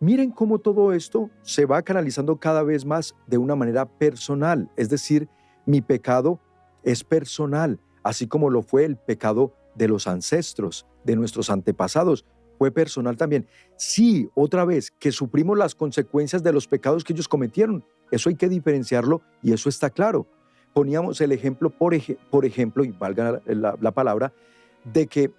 Miren cómo todo esto se va canalizando cada vez más de una manera personal, es decir, mi pecado es personal, así como lo fue el pecado de los ancestros, de nuestros antepasados, fue personal también. Sí, otra vez, que sufrimos las consecuencias de los pecados que ellos cometieron, eso hay que diferenciarlo y eso está claro. Poníamos el ejemplo, por ejemplo, y valga la palabra, de que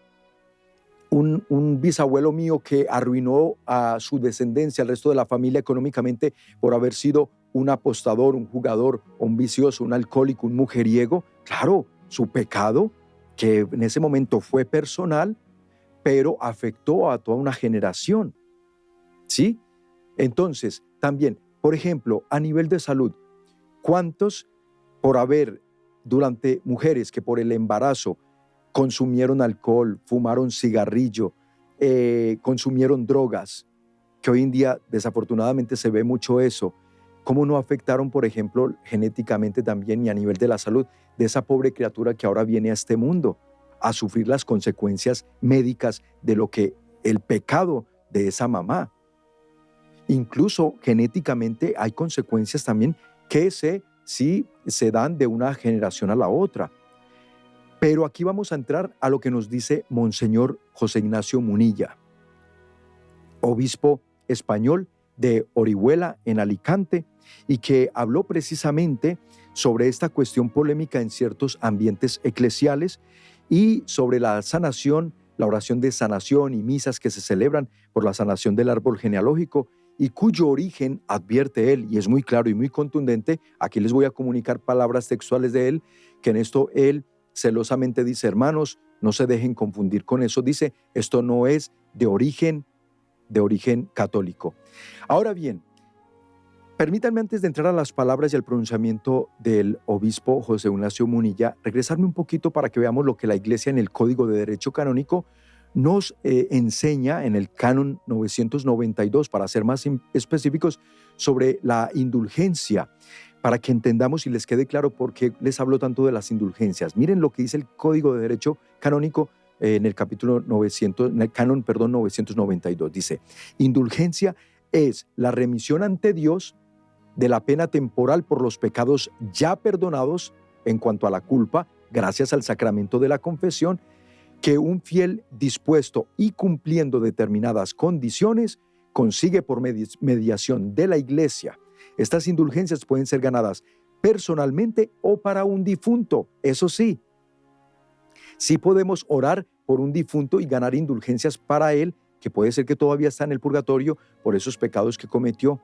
un bisabuelo mío que arruinó a su descendencia, al resto de la familia económicamente por haber sido un apostador, un jugador, un vicioso, un alcohólico, un mujeriego. Claro, su pecado, que en ese momento fue personal, pero afectó a toda una generación. ¿Sí? Entonces, también, por ejemplo, a nivel de salud, ¿cuántos por haber, durante mujeres que por el embarazo consumieron alcohol, fumaron cigarrillo, consumieron drogas, que hoy en día desafortunadamente se ve mucho eso, cómo no afectaron, por ejemplo, genéticamente también y a nivel de la salud de esa pobre criatura que ahora viene a este mundo a sufrir las consecuencias médicas de lo que el pecado de esa mamá. Incluso genéticamente hay consecuencias también que sí se dan de una generación a la otra. Pero aquí vamos a entrar a lo que nos dice Monseñor José Ignacio Munilla, obispo español de Orihuela en Alicante, y que habló precisamente sobre esta cuestión polémica en ciertos ambientes eclesiales y sobre la sanación, la oración de sanación y misas que se celebran por la sanación del árbol genealógico, y cuyo origen advierte él, y es muy claro y muy contundente. Aquí les voy a comunicar palabras textuales de él, que en esto él celosamente dice: hermanos, no se dejen confundir con eso. Dice, esto no es de origen católico. Ahora bien, permítanme, antes de entrar a las palabras y al pronunciamiento del obispo José Ignacio Munilla, regresarme un poquito para que veamos lo que la Iglesia en el Código de Derecho Canónico nos enseña en el canon 992, para ser más específicos, sobre la indulgencia, para que entendamos y les quede claro por qué les hablo tanto de las indulgencias. Miren lo que dice el Código de Derecho Canónico en el capítulo 900, en el canon, 992. Dice: indulgencia es la remisión ante Dios de la pena temporal por los pecados ya perdonados en cuanto a la culpa, gracias al sacramento de la confesión, que un fiel dispuesto y cumpliendo determinadas condiciones consigue por mediación de la Iglesia. Estas indulgencias pueden ser ganadas personalmente o para un difunto. Eso sí, sí podemos orar por un difunto y ganar indulgencias para él, que puede ser que todavía está en el purgatorio por esos pecados que cometió.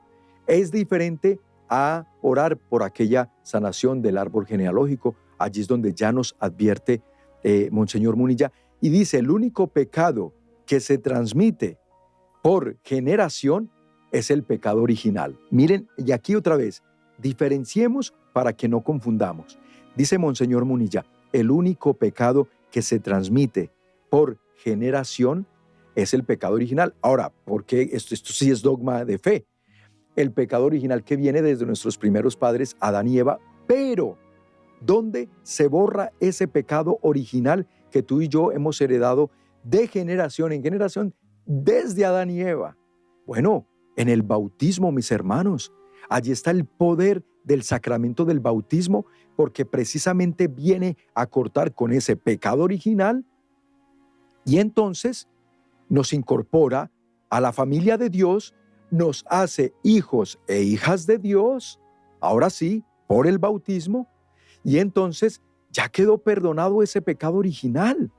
Es diferente a orar por aquella sanación del árbol genealógico. Allí es donde ya nos advierte Monseñor Munilla, y dice: el único pecado que se transmite por generación es el pecado original. Miren, y aquí otra vez, diferenciemos para que no confundamos. Dice Monseñor Munilla, el único pecado que se transmite por generación es el pecado original. Ahora, ¿por qué? Esto sí es dogma de fe. El pecado original que viene desde nuestros primeros padres, Adán y Eva, pero ¿dónde se borra ese pecado original que tú y yo hemos heredado de generación en generación desde Adán y Eva? Bueno, en el bautismo, mis hermanos. Allí está el poder del sacramento del bautismo, porque precisamente viene a cortar con ese pecado original y entonces nos incorpora a la familia de Dios, nos hace hijos e hijas de Dios, ahora sí, por el bautismo, y entonces ya quedó perdonado ese pecado original.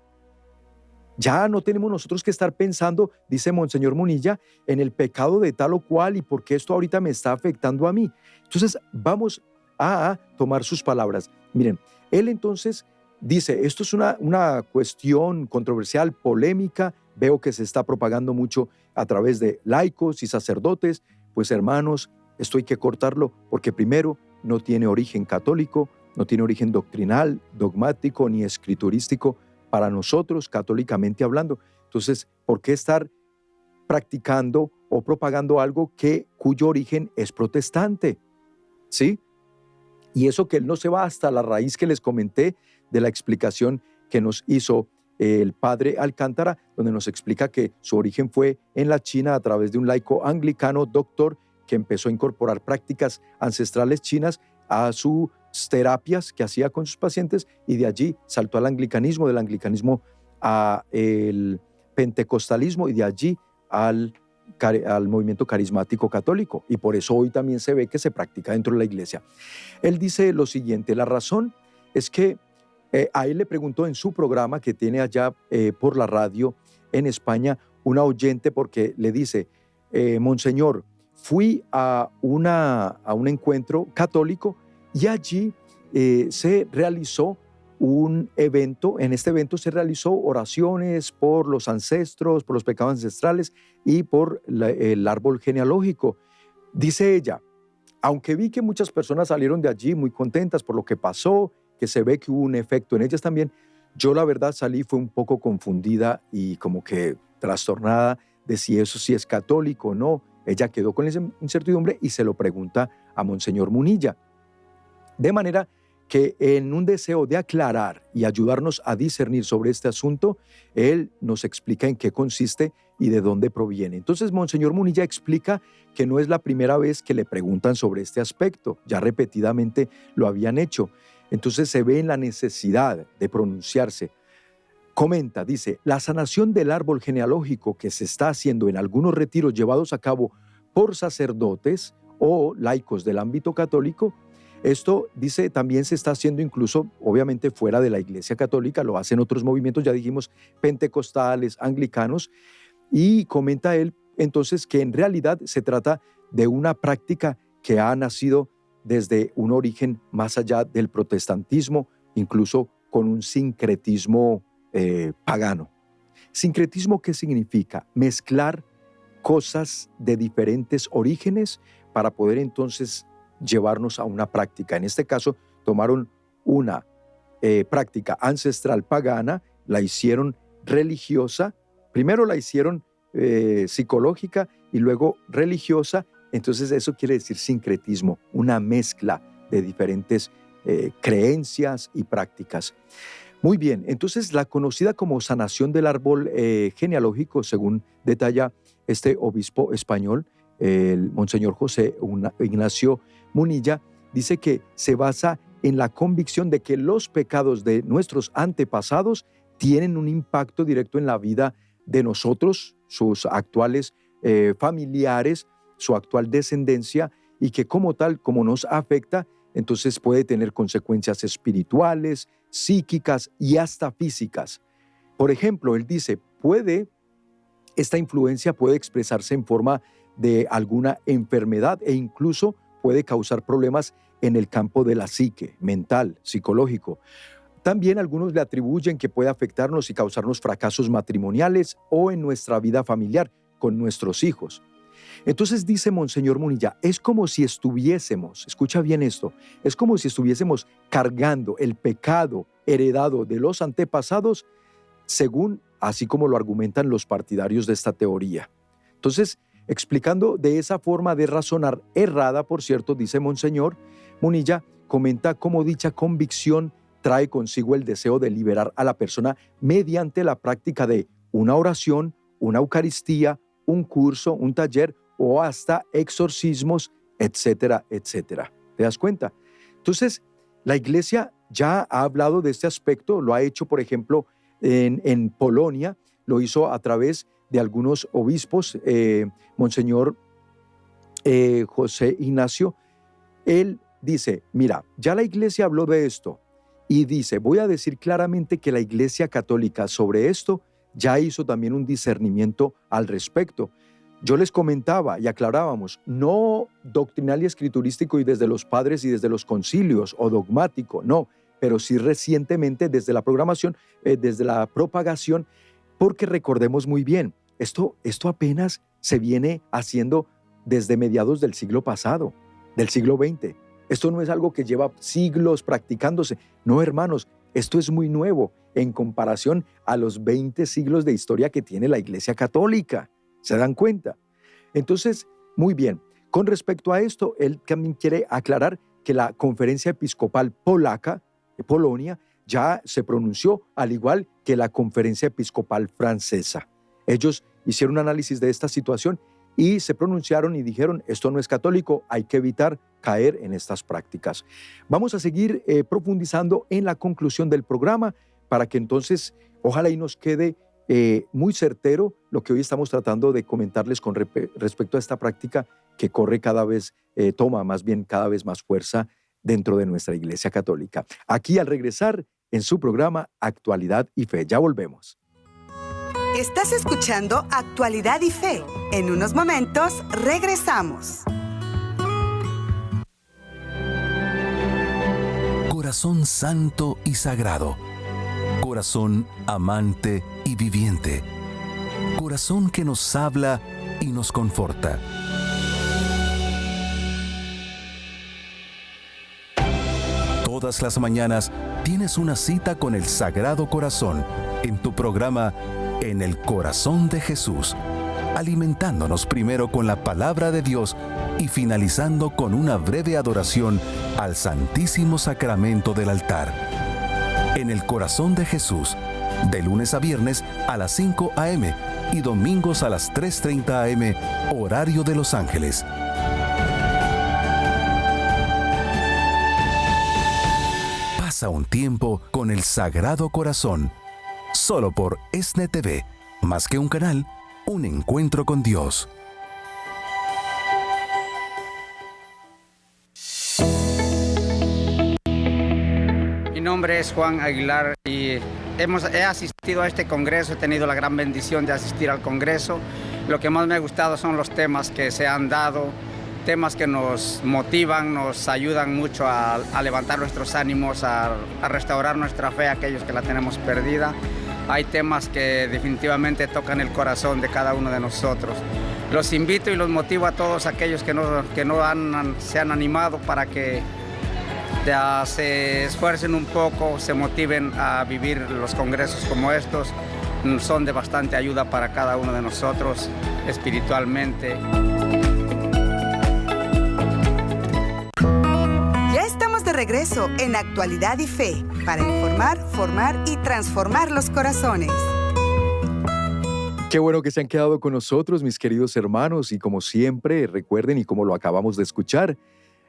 Ya no tenemos nosotros que estar pensando, dice Monseñor Munilla, en el pecado de tal o cual y por qué esto ahorita me está afectando a mí. Entonces vamos a tomar sus palabras. Miren, él entonces dice, esto es una cuestión controversial, polémica, veo que se está propagando mucho a través de laicos y sacerdotes. Pues hermanos, esto hay que cortarlo porque primero no tiene origen católico, no tiene origen doctrinal, dogmático ni escriturístico para nosotros, católicamente hablando. Entonces, ¿por qué estar practicando o propagando algo cuyo origen es protestante? ¿Sí? Y eso que él no se va hasta la raíz que les comenté de la explicación que nos hizo el padre Alcántara, donde nos explica que su origen fue en la China a través de un laico anglicano, doctor, que empezó a incorporar prácticas ancestrales chinas a sus terapias que hacía con sus pacientes, y de allí saltó al anglicanismo, del anglicanismo al pentecostalismo y de allí al movimiento carismático católico, y por eso hoy también se ve que se practica dentro de la iglesia. Él dice lo siguiente: la razón es que a él le preguntó en su programa que tiene allá por la radio en España una oyente, porque le dice, Monseñor, fui a un encuentro católico y allí se realizó un evento. En este evento se realizó oraciones por los ancestros, por los pecados ancestrales y por el árbol genealógico. Dice ella, aunque vi que muchas personas salieron de allí muy contentas por lo que pasó, que se ve que hubo un efecto en ellas también, yo la verdad salí fue un poco confundida y como que trastornada de si eso sí es católico o no. Ella quedó con esa incertidumbre y se lo pregunta a Monseñor Munilla. De manera que en un deseo de aclarar y ayudarnos a discernir sobre este asunto, él nos explica en qué consiste y de dónde proviene. Entonces, Monseñor Munilla explica que no es la primera vez que le preguntan sobre este aspecto, ya repetidamente lo habían hecho. Entonces se ve en la necesidad de pronunciarse. Comenta, dice, la sanación del árbol genealógico que se está haciendo en algunos retiros llevados a cabo por sacerdotes o laicos del ámbito católico, esto, dice, también se está haciendo incluso, obviamente, fuera de la Iglesia Católica, lo hacen otros movimientos, ya dijimos, pentecostales, anglicanos, y comenta él entonces que en realidad se trata de una práctica que ha nacido desde un origen más allá del protestantismo, incluso con un sincretismo pagano. ¿Sincretismo qué significa? Mezclar cosas de diferentes orígenes para poder entonces llevarnos a una práctica. En este caso, tomaron una práctica ancestral pagana, la hicieron religiosa, primero la hicieron psicológica y luego religiosa. Entonces eso quiere decir sincretismo, una mezcla de diferentes creencias y prácticas. Muy bien, entonces la conocida como sanación del árbol genealógico, según detalla este obispo español, el Monseñor José Ignacio Munilla, dice que se basa en la convicción de que los pecados de nuestros antepasados tienen un impacto directo en la vida de nosotros, sus actuales familiares, su actual descendencia, y que como tal, como nos afecta, entonces puede tener consecuencias espirituales, psíquicas y hasta físicas. Por ejemplo, él dice, esta influencia puede expresarse en forma de alguna enfermedad e incluso puede causar problemas en el campo de la psique, mental, psicológico. También algunos le atribuyen que puede afectarnos y causarnos fracasos matrimoniales o en nuestra vida familiar con nuestros hijos. Entonces dice Monseñor Munilla, es como si estuviésemos, escucha bien esto, es como si estuviésemos cargando el pecado heredado de los antepasados, según así como lo argumentan los partidarios de esta teoría. Entonces, explicando de esa forma de razonar errada, por cierto, dice Monseñor Munilla, comenta cómo dicha convicción trae consigo el deseo de liberar a la persona mediante la práctica de una oración, una Eucaristía, un curso, un taller o hasta exorcismos, etcétera, etcétera. ¿Te das cuenta? Entonces, la Iglesia ya ha hablado de este aspecto, lo ha hecho, por ejemplo, en Polonia, lo hizo a través de algunos obispos, Monseñor José Ignacio. Él dice, mira, ya la Iglesia habló de esto y dice, voy a decir claramente que la Iglesia Católica sobre esto ya hizo también un discernimiento al respecto. Yo les comentaba y aclarábamos, no doctrinal y escriturístico y desde los padres y desde los concilios o dogmático, no, pero sí recientemente desde la programación, desde la propagación, porque recordemos muy bien, esto apenas se viene haciendo desde mediados del siglo pasado, del siglo XX. Esto no es algo que lleva siglos practicándose. No, hermanos, esto es muy nuevo en comparación a los 20 siglos de historia que tiene la Iglesia Católica. ¿Se dan cuenta? Entonces, muy bien. Con respecto a esto, él también quiere aclarar que la Conferencia Episcopal Polaca de Polonia ya se pronunció, al igual que la Conferencia Episcopal Francesa. Ellos hicieron un análisis de esta situación y se pronunciaron y dijeron, esto no es católico, hay que evitar caer en estas prácticas. Vamos a seguir profundizando en la conclusión del programa para que entonces, ojalá y nos quede muy certero lo que hoy estamos tratando de comentarles con respecto a esta práctica que corre toma cada vez más fuerza dentro de nuestra Iglesia Católica. Aquí al regresar en su programa Actualidad y Fe. Ya volvemos. Estás escuchando Actualidad y Fe. En unos momentos regresamos. Corazón santo y sagrado. Corazón amante y viviente. Corazón que nos habla y nos conforta. Todas las mañanas tienes una cita con el Sagrado Corazón en tu programa En el Corazón de Jesús. alimentándonos primero con la palabra de Dios y finalizando con una breve adoración al Santísimo Sacramento del altar. En el Corazón de Jesús, de lunes a viernes a las 5 a.m. y domingos a las 3:30 a.m., horario de Los Ángeles. Pasa un tiempo con el Sagrado Corazón, solo por ESNE TV, más que un canal, un encuentro con Dios. Mi nombre es Juan Aguilar y he asistido a este congreso, he tenido la gran bendición de asistir al congreso. Lo que más me ha gustado son los temas que se han dado, temas que nos motivan, nos ayudan mucho a levantar nuestros ánimos, a restaurar nuestra fe a aquellos que la tenemos perdida. Hay temas que definitivamente tocan el corazón de cada uno de nosotros. Los invito y los motivo a todos aquellos que se han animado para que se esfuercen un poco, se motiven a vivir los congresos como estos. Son de bastante ayuda para cada uno de nosotros espiritualmente. Ya estamos de regreso en Actualidad y Fe para informar, formar y transformar los corazones. Qué bueno que se han quedado con nosotros, mis queridos hermanos, y como siempre, recuerden, y como lo acabamos de escuchar,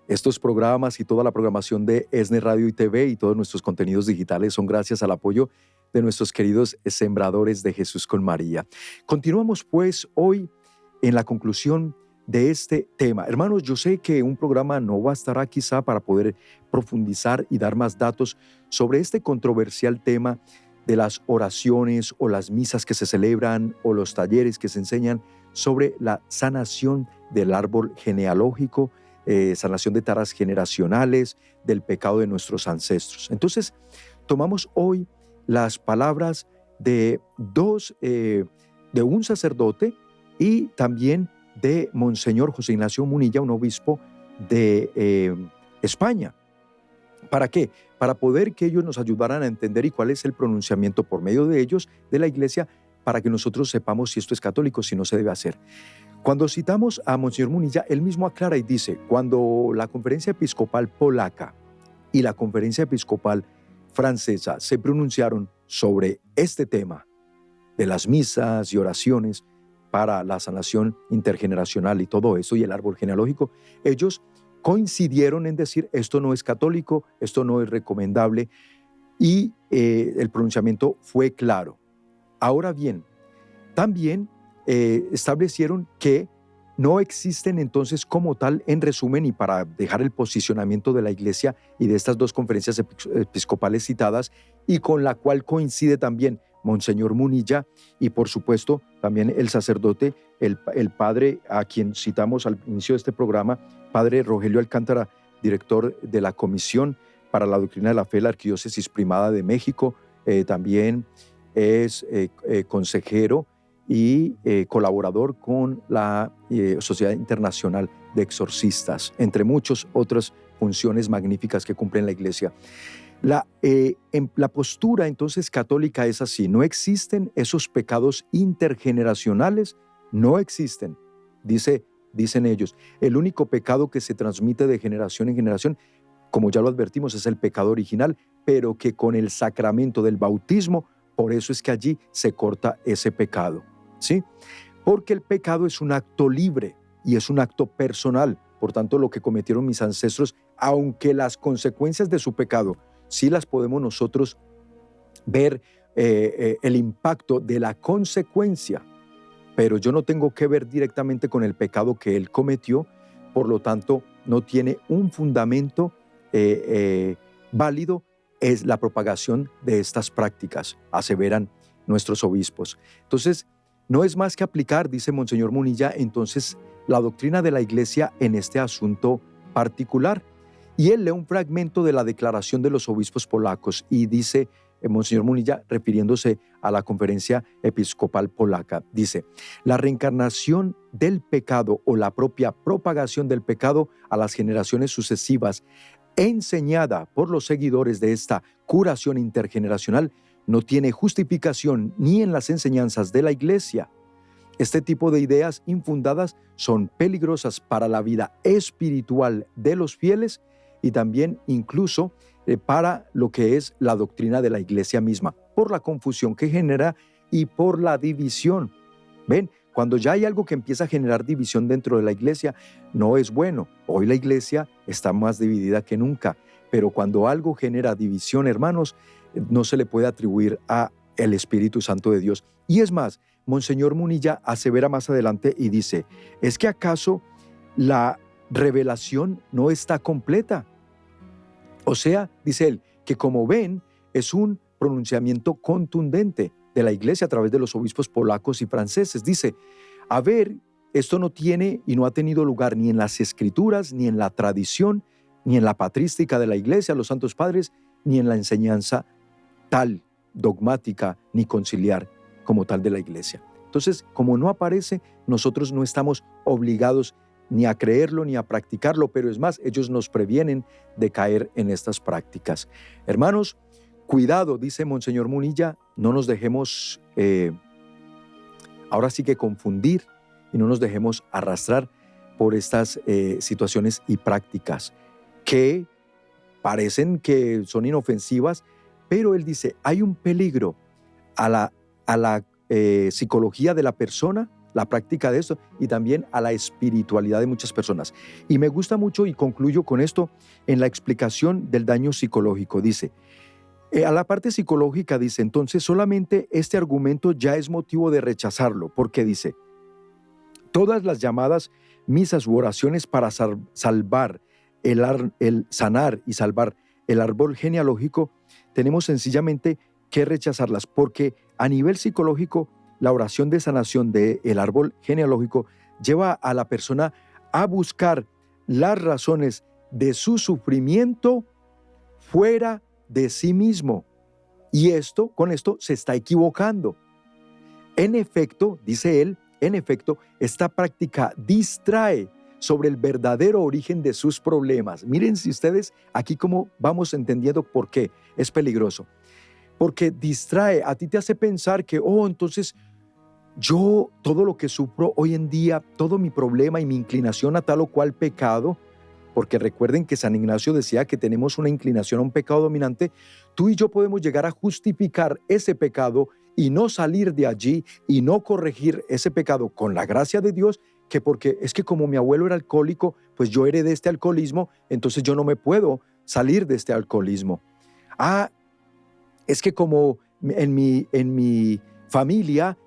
estos programas y toda la programación de ESNE Radio y TV y todos nuestros contenidos digitales son gracias al apoyo de nuestros queridos sembradores de Jesús con María. Continuamos pues hoy en la conclusión de este tema. Hermanos, yo sé que un programa no bastará quizá para poder profundizar y dar más datos sobre este controversial tema de las oraciones o las misas que se celebran o los talleres que se enseñan sobre la sanación del árbol genealógico, sanación de taras generacionales, del pecado de nuestros ancestros. Entonces, tomamos hoy las palabras de un sacerdote y también de Monseñor José Ignacio Munilla, un obispo de España. ¿Para qué? Para poder que ellos nos ayudaran a entender y cuál es el pronunciamiento por medio de ellos de la Iglesia, para que nosotros sepamos si esto es católico, si no se debe hacer. Cuando citamos a Monseñor Munilla, él mismo aclara y dice, cuando la Conferencia Episcopal Polaca y la Conferencia Episcopal Francesa se pronunciaron sobre este tema de las misas y oraciones para la sanación intergeneracional y todo eso, y el árbol genealógico, ellos coincidieron en decir, esto no es católico, esto no es recomendable, y el pronunciamiento fue claro. Ahora bien, también establecieron que no existen entonces como tal, en resumen, y para dejar el posicionamiento de la Iglesia y de estas dos conferencias episcopales citadas, y con la cual coincide también Monseñor Munilla y por supuesto también el sacerdote, el padre a quien citamos al inicio de este programa, padre Rogelio Alcántara, director de la Comisión para la Doctrina de la Fe de la Arquidiócesis Primada de México, también es consejero y colaborador con la Sociedad Internacional de Exorcistas, entre muchas otras funciones magníficas que cumple en la Iglesia. La postura entonces católica es así, no existen esos pecados intergeneracionales, no existen, dicen ellos. El único pecado que se transmite de generación en generación, como ya lo advertimos, es el pecado original, pero que con el sacramento del bautismo, por eso es que allí se corta ese pecado, ¿sí? Porque el pecado es un acto libre y es un acto personal. Por tanto, lo que cometieron mis ancestros, aunque las consecuencias de su pecado sí las podemos nosotros ver, el impacto de la consecuencia, pero yo no tengo que ver directamente con el pecado que él cometió, por lo tanto, no tiene un fundamento válido, es la propagación de estas prácticas, aseveran nuestros obispos. Entonces, no es más que aplicar, dice Monseñor Munilla, entonces la doctrina de la Iglesia en este asunto particular. Y él lee un fragmento de la declaración de los obispos polacos y dice, Monseñor Munilla, refiriéndose a la Conferencia Episcopal Polaca, dice, la reencarnación del pecado o la propia propagación del pecado a las generaciones sucesivas, enseñada por los seguidores de esta curación intergeneracional, no tiene justificación ni en las enseñanzas de la Iglesia. Este tipo de ideas infundadas son peligrosas para la vida espiritual de los fieles y también incluso para lo que es la doctrina de la iglesia misma, por la confusión que genera y por la división. ¿Ven? Cuando ya hay algo que empieza a generar división dentro de la iglesia, no es bueno. Hoy la iglesia está más dividida que nunca, pero cuando algo genera división, hermanos, no se le puede atribuir a el Espíritu Santo de Dios. Y es más, Monseñor Munilla asevera más adelante y dice, ¿es que acaso la revelación no está completa? O sea, dice él, que como ven, es un pronunciamiento contundente de la iglesia a través de los obispos polacos y franceses. Dice, a ver, esto no tiene y no ha tenido lugar ni en las escrituras, ni en la tradición, ni en la patrística de la iglesia, los santos padres, ni en la enseñanza tal, dogmática, ni conciliar como tal de la iglesia. Entonces, como no aparece, nosotros no estamos obligados ni a creerlo ni a practicarlo, pero es más, ellos nos previenen de caer en estas prácticas. Hermanos, cuidado, dice Monseñor Munilla, no nos dejemos ahora sí que confundir y no nos dejemos arrastrar por estas situaciones y prácticas que parecen que son inofensivas, pero él dice, hay un peligro a la psicología de la persona, la práctica de esto, y también a la espiritualidad de muchas personas. Y me gusta mucho, y concluyo con esto, en la explicación del daño psicológico. Dice, a la parte psicológica dice, entonces solamente este argumento ya es motivo de rechazarlo, porque dice, todas las llamadas misas u oraciones para sanar y salvar el árbol genealógico, tenemos sencillamente que rechazarlas, porque a nivel psicológico, la oración de sanación del árbol genealógico lleva a la persona a buscar las razones de su sufrimiento fuera de sí mismo. Y con esto se está equivocando. En efecto, dice él, esta práctica distrae sobre el verdadero origen de sus problemas. Miren si ustedes aquí cómo vamos entendiendo por qué es peligroso. Porque distrae, a ti te hace pensar que, entonces yo todo lo que sufro hoy en día, todo mi problema y mi inclinación a tal o cual pecado, porque recuerden que San Ignacio decía que tenemos una inclinación a un pecado dominante, tú y yo podemos llegar a justificar ese pecado y no salir de allí y no corregir ese pecado con la gracia de Dios, que porque es que como mi abuelo era alcohólico, pues yo heredé este alcoholismo, entonces yo no me puedo salir de este alcoholismo. Es que como en mi familia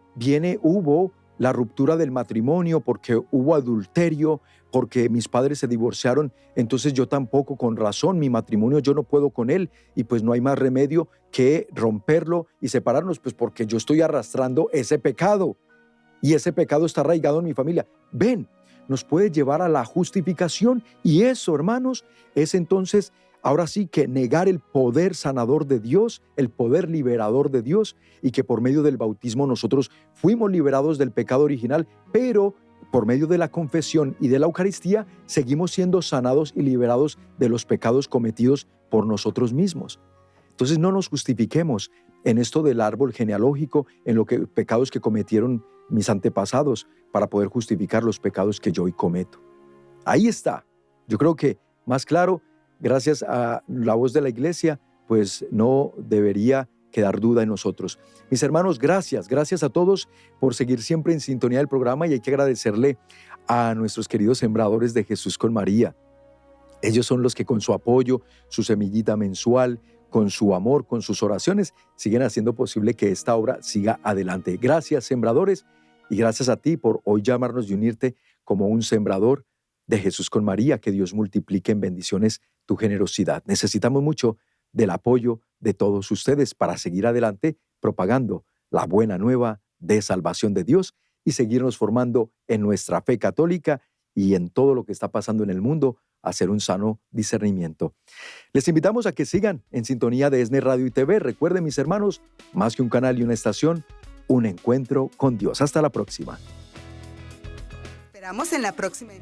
hubo la ruptura del matrimonio porque hubo adulterio, porque mis padres se divorciaron, entonces yo tampoco, con razón, mi matrimonio yo no puedo con él y pues no hay más remedio que romperlo y separarnos, pues porque yo estoy arrastrando ese pecado y ese pecado está arraigado en mi familia. Ven, nos puede llevar a la justificación y eso, hermanos, es entonces ahora sí que negar el poder sanador de Dios, el poder liberador de Dios, y que por medio del bautismo nosotros fuimos liberados del pecado original, pero por medio de la confesión y de la Eucaristía seguimos siendo sanados y liberados de los pecados cometidos por nosotros mismos. Entonces no nos justifiquemos en esto del árbol genealógico, en los pecados que cometieron mis antepasados, para poder justificar los pecados que yo hoy cometo. Ahí está. Yo creo que más claro, gracias a la voz de la iglesia, pues no debería quedar duda en nosotros. Mis hermanos, gracias a todos por seguir siempre en sintonía del programa, y hay que agradecerle a nuestros queridos sembradores de Jesús con María. Ellos son los que con su apoyo, su semillita mensual, con su amor, con sus oraciones, siguen haciendo posible que esta obra siga adelante. Gracias, sembradores, y gracias a ti por hoy llamarnos y unirte como un sembrador de Jesús con María. Que Dios multiplique en bendiciones tu generosidad. Necesitamos mucho del apoyo de todos ustedes para seguir adelante propagando la buena nueva de salvación de Dios y seguirnos formando en nuestra fe católica y en todo lo que está pasando en el mundo, hacer un sano discernimiento. Les invitamos a que sigan en sintonía de ESNE Radio y TV. Recuerden, mis hermanos, más que un canal y una estación, un encuentro con Dios. Hasta la próxima. Esperamos en la próxima.